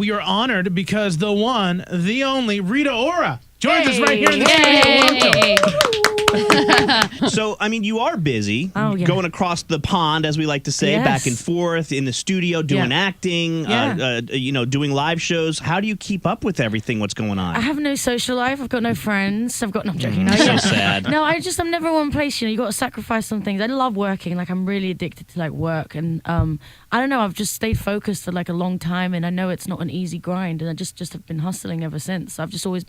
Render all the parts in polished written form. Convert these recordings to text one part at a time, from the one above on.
we are honored because the one, the only Rita Ora joins us right here in the studio. So, I mean, you are busy going across the pond, as we like to say, back and forth in the studio, doing acting, doing live shows. How do you keep up with everything? What's going on? I have no social life. I've got no friends. I'm joking. So sad. No, I'm never in one place. You got to sacrifice some things. I love working. Like, I'm really addicted to work, and I don't know. I've just stayed focused for a long time, and I know it's not an easy grind, and I just have been hustling ever since. I've just always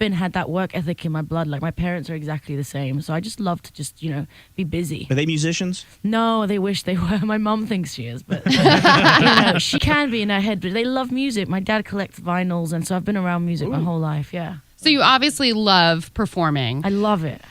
had that work ethic in my blood. Like, my parents are exactly the same, so I just love to be busy. Are they musicians? No, they wish they were. My mom thinks she is, but she can be in her head. But they love music. My dad collects vinyls, and so I've been around music my whole life. Yeah. So you obviously love performing. I love it.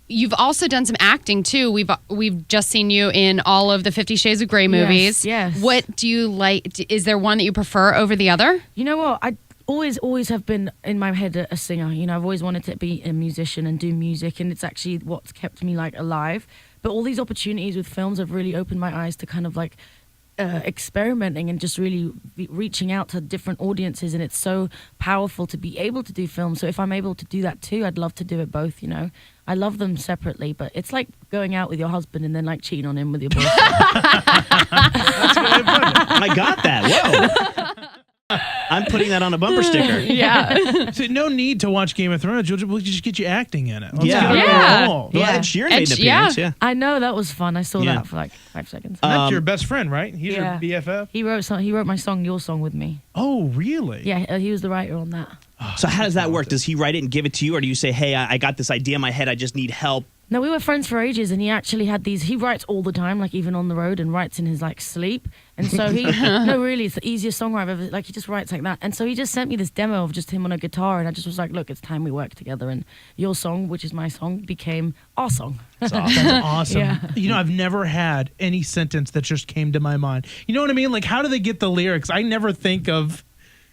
You've also done some acting too. We've just seen you in all of the 50 Shades of Grey movies. Yes. What do you like? Is there one that you prefer over the other? You know what? I always have been in my head a singer. I've always wanted to be a musician and do music, and it's actually what's kept me alive. But all these opportunities with films have really opened my eyes to kind of experimenting and just really reaching out to different audiences, and it's so powerful to be able to do films. So if I'm able to do that too, I'd love to do it both. I love them separately, but it's like going out with your husband and then cheating on him with your boyfriend. I got that. Whoa. I'm putting that on a bumper sticker. Yeah. So no need to watch Game of Thrones. We'll just get you acting in it. Well, Ed Sheeran made an appearance. Yeah. I know, that was fun. I saw that for 5 seconds. That's your best friend, right? He's your BFF? He wrote my song, Your Song, with me. Oh, really? Yeah, he was the writer on that. So how does that work? Does he write it and give it to you, or do you say, hey, I got this idea in my head, I just need help? No, we were friends for ages, and he actually had these. He writes all the time, even on the road, and writes in his sleep. And so no, really, it's the easiest song I've ever. He just writes like that. And so he just sent me this demo of just him on a guitar, and I just was like, look, it's time we work together. And Your Song, which is my song, became our song. That's awesome. Yeah. I've never had any sentence that just came to my mind. You know what I mean? How do they get the lyrics? I never think of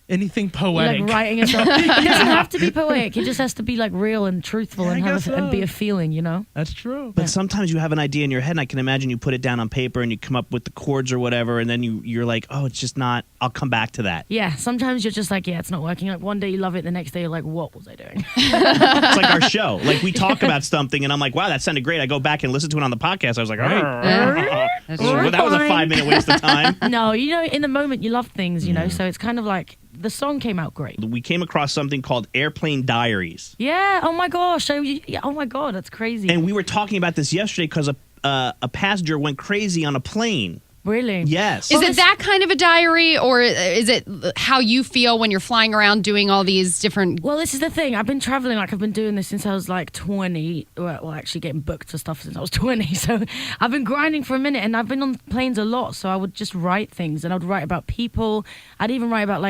anything poetic. Writing a song. It doesn't have to be poetic. It just has to be real and truthful and be a feeling, That's true. But sometimes you have an idea in your head, and I can imagine you put it down on paper and you come up with the chords or whatever, and then you're like, oh, it's just not, I'll come back to that. Yeah, sometimes you're just it's not working. One day you love it, the next day you're like, what was I doing? It's like our show. We talk about something, and I'm like, wow, that sounded great. I go back and listen to it on the podcast. I was like, well, that was a 5-minute waste of time. No, in the moment you love things, so it's kind of the song came out great. We came across something called Airplane Diaries. Yeah. Oh my gosh. Oh my God. That's crazy. And we were talking about this yesterday because a passenger went crazy on a plane. Really? Yes. Is it that kind of a diary, or is it how you feel when you're flying around doing all these different... Well, this is the thing. I've been traveling, I've been doing this since I was 20. Well, actually getting booked for stuff since I was 20. So I've been grinding for a minute, and I've been on planes a lot. So I would just write things, and I'd write about people. I'd even write about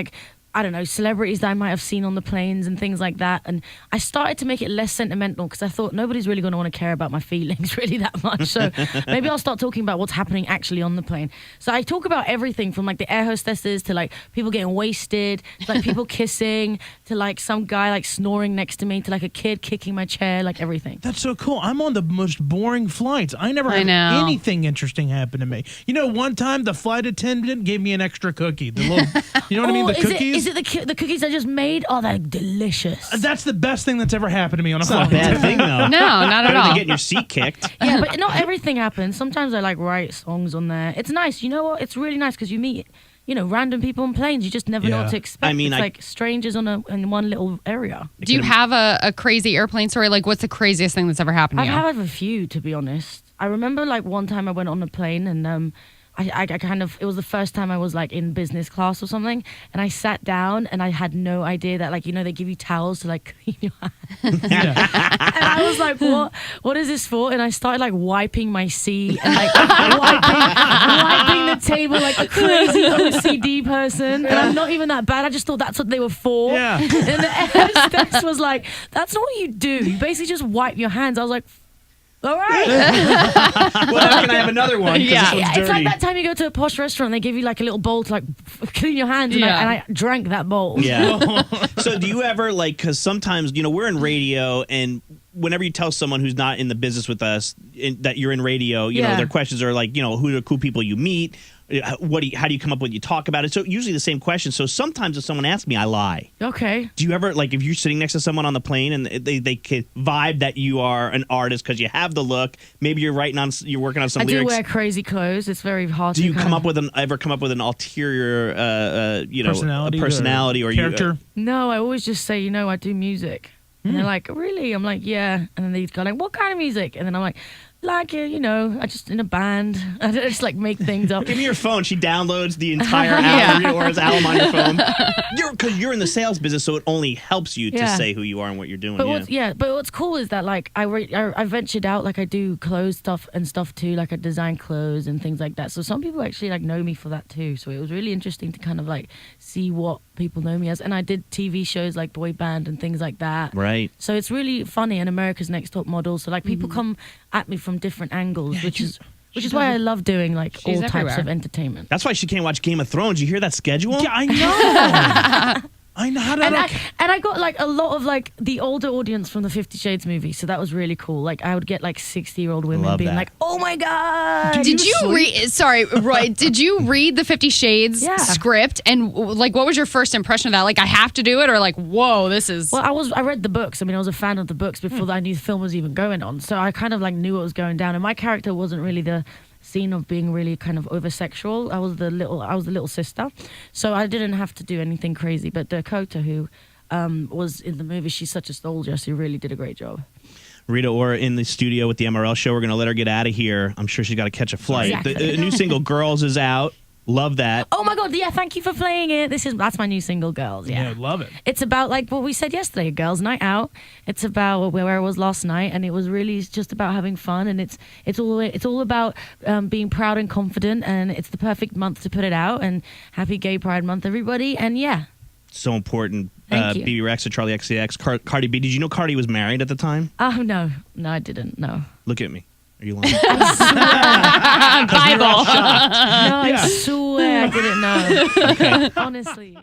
I don't know, celebrities that I might have seen on the planes and things like that. And I started to make it less sentimental because I thought nobody's really going to want to care about my feelings really that much. So maybe I'll start talking about what's happening actually on the plane. So I talk about everything from the air hostesses to people getting wasted, to people kissing, to some guy snoring next to me, to a kid kicking my chair, everything. That's so cool. I'm on the most boring flights. I never had anything interesting happen to me. One time the flight attendant gave me an extra cookie. The little, you know what I mean? The cookies. Is it the cookies I just made? Oh, they're delicious. That's the best thing that's ever happened to me on a flight. It's not a bad thing, though. No, not at all. You're getting your seat kicked. Yeah, but not everything happens. Sometimes I write songs on there. It's nice. You know what? It's really nice because you meet, random people on planes. You just never know what to expect. I mean, it's strangers in one little area. Do you have a crazy airplane story? What's the craziest thing that's ever happened to you? I have a few, to be honest. I remember one time I went on a plane and I kind of, it was the first time I was in business class or something, and I sat down and I had no idea that they give you towels to clean your hands. And I was like, what is this for? And I started wiping my seat and wiping the table like a crazy OCD person. And I'm not even that bad. I just thought that's what they were for. Yeah. And the hostess was like, that's not what you do. You basically just wipe your hands. I was like, all right. Well, now can I have another one? Yeah, this one's dirty. It's like that time you go to a posh restaurant, they give you a little bowl to clean your hands, and I drank that bowl. Yeah. So do you ever because sometimes we're in radio and whenever you tell someone who's not in the business with us that you're in radio, you know, their questions are like, you know, who are the cool people you meet? How do you come up with? You talk about it. So usually the same question. So sometimes if someone asks me, I lie. Okay. Do you ever, like, if you're sitting next to someone on the plane and they can vibe that you are an artist because you have the look, maybe you're working on some lyrics. I do wear crazy clothes. It's very hard. Do you ever come up with an ulterior, personality or character? No, I always just say, I do music. And they're like, really? I'm like, yeah. And then they go like, what kind of music? And then I'm like, I just in a band. I just like make things up. Give me your phone. She downloads the entire album, Rita Ora's album on your phone. Because you're in the sales business, so it only helps you to say who you are and what you're doing. But what's cool is that like I ventured out, like I do clothes stuff and stuff too, like I design clothes and things like that. So some people actually like know me for that too. So it was really interesting to kind of like see what people know me as. And I did TV shows like Boy Band and things like that. Right. So it's really funny, and America's Next Top Model. So like people come at me from different angles, which is why I love doing like all types of entertainment. That's why she can't watch Game of Thrones. You hear that schedule? Yeah, I know. I know how to. And I got like a lot of like the older audience from the 50 Shades movie, so that was really cool. Like I would get like 60-year-old women being like, "Oh my god!" Did you read? Sorry, Roy. Did you read the 50 Shades script? And like, what was your first impression of that? Like, I have to do it, or like, whoa, this is. Well, I read the books. I mean, I was a fan of the books before I knew the film was even going on. So I kind of like knew what was going down. And my character wasn't really the scene of being really kind of over sexual. I was the little sister, so I didn't have to do anything crazy. But Dakota, who was in the movie, she's such a soldier. She really did a great job. Rita Ora in the studio with the MRL show. We're going to let her get out of here. I'm sure she's got to catch a flight. Exactly. The new single "Girls" is out. Love that. Oh my god, yeah, thank you for playing it. That's my new single, Girls. Yeah, love it. It's about like what we said yesterday, a girls' night out. It's about where I was last night, and it was really just about having fun, and it's all about being proud and confident, and it's the perfect month to put it out. And happy Gay Pride Month, everybody. And yeah, so important. Thank you. Bebe Rexha, Charli XCX, Cardi B. Did you know Cardi was married at the time? Oh no, I didn't. No. Look at me. Are you lying? Bible. No, I swear I didn't know. Okay. Honestly.